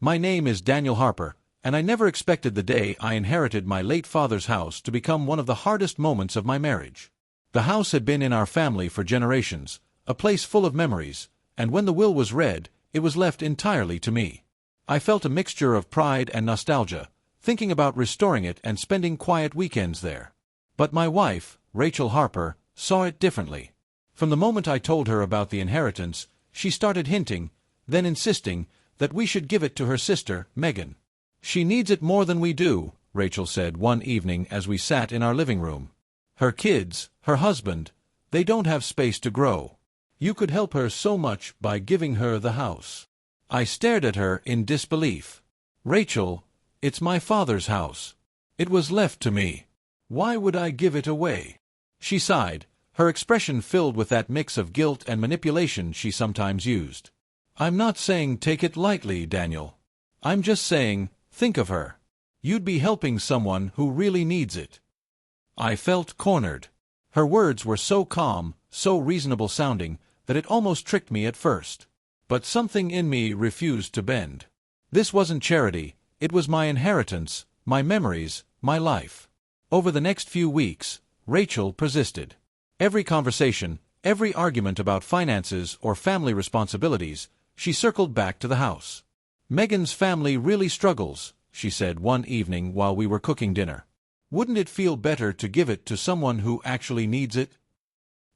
My name is Daniel Harper, and I never expected the day I inherited my late father's house to become one of the hardest moments of my marriage. The house had been in our family for generations, a place full of memories, and when the will was read, it was left entirely to me. I felt a mixture of pride and nostalgia, thinking about restoring it and spending quiet weekends there. But my wife, Rachel Harper, saw it differently. From the moment I told her about the inheritance, she started hinting, then insisting, that we should give it to her sister, Megan. "She needs it more than we do," Rachel said one evening as we sat in our living room. "Her kids, her husband, they don't have space to grow. You could help her so much by giving her the house." I stared at her in disbelief. "Rachel, it's my father's house. It was left to me. Why would I give it away?" She sighed, her expression filled with that mix of guilt and manipulation she sometimes used. "I'm not saying take it lightly, Daniel. I'm just saying, think of her. You'd be helping someone who really needs it." I felt cornered. Her words were so calm, so reasonable sounding, that it almost tricked me at first. But something in me refused to bend. This wasn't charity, it was my inheritance, my memories, my life. Over the next few weeks, Rachel persisted. Every conversation, every argument about finances or family responsibilities, she circled back to the house. "Megan's family really struggles," she said one evening while we were cooking dinner. "Wouldn't it feel better to give it to someone who actually needs it?"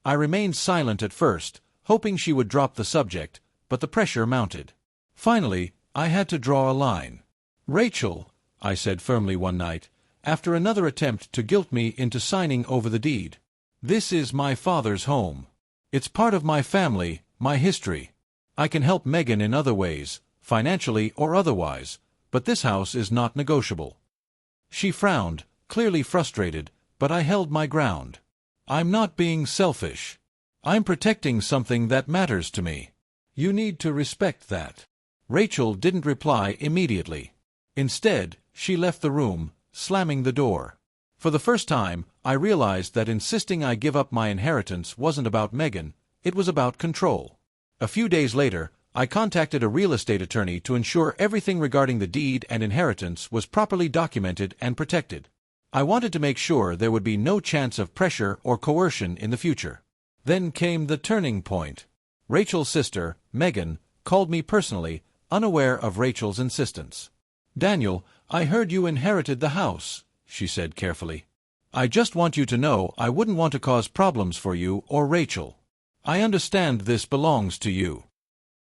I remained silent at first, hoping she would drop the subject, but the pressure mounted. Finally, I had to draw a line. "Rachel," I said firmly one night, after another attempt to guilt me into signing over the deed, "this is my father's home. It's part of my family, my history. I can help Megan in other ways, financially or otherwise, but this house is not negotiable." She frowned, clearly frustrated, but I held my ground. "I'm not being selfish. I'm protecting something that matters to me. You need to respect that." Rachel didn't reply immediately. Instead, she left the room, slamming the door. For the first time, I realized that insisting I give up my inheritance wasn't about Megan, it was about control. A few days later, I contacted a real estate attorney to ensure everything regarding the deed and inheritance was properly documented and protected. I wanted to make sure there would be no chance of pressure or coercion in the future. Then came the turning point. Rachel's sister, Megan, called me personally, unaware of Rachel's insistence. "Daniel, I heard you inherited the house," she said carefully. "I just want you to know I wouldn't want to cause problems for you or Rachel. I understand this belongs to you."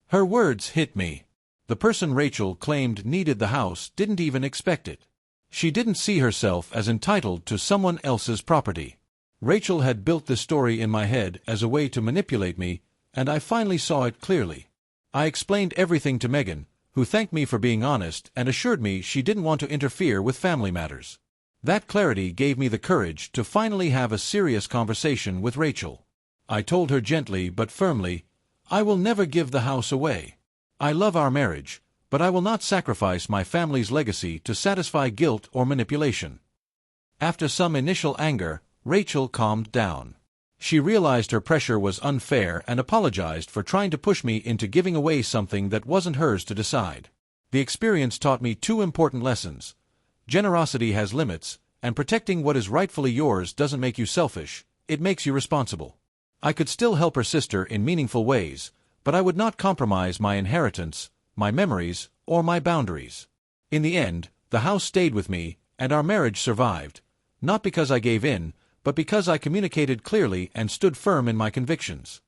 Her words hit me. The person Rachel claimed needed the house didn't even expect it. She didn't see herself as entitled to someone else's property. Rachel had built this story in my head as a way to manipulate me, and I finally saw it clearly. I explained everything to Megan, who thanked me for being honest and assured me she didn't want to interfere with family matters. That clarity gave me the courage to finally have a serious conversation with Rachel. I told her gently but firmly, "I will never give the house away. I love our marriage, but I will not sacrifice my family's legacy to satisfy guilt or manipulation." After some initial anger, Rachel calmed down. She realized her pressure was unfair and apologized for trying to push me into giving away something that wasn't hers to decide. The experience taught me two important lessons. Generosity has limits, and protecting what is rightfully yours doesn't make you selfish, it makes you responsible. I could still help her sister in meaningful ways, but I would not compromise my inheritance, my memories, or my boundaries. In the end, the house stayed with me, and our marriage survived, not because I gave in, but because I communicated clearly and stood firm in my convictions.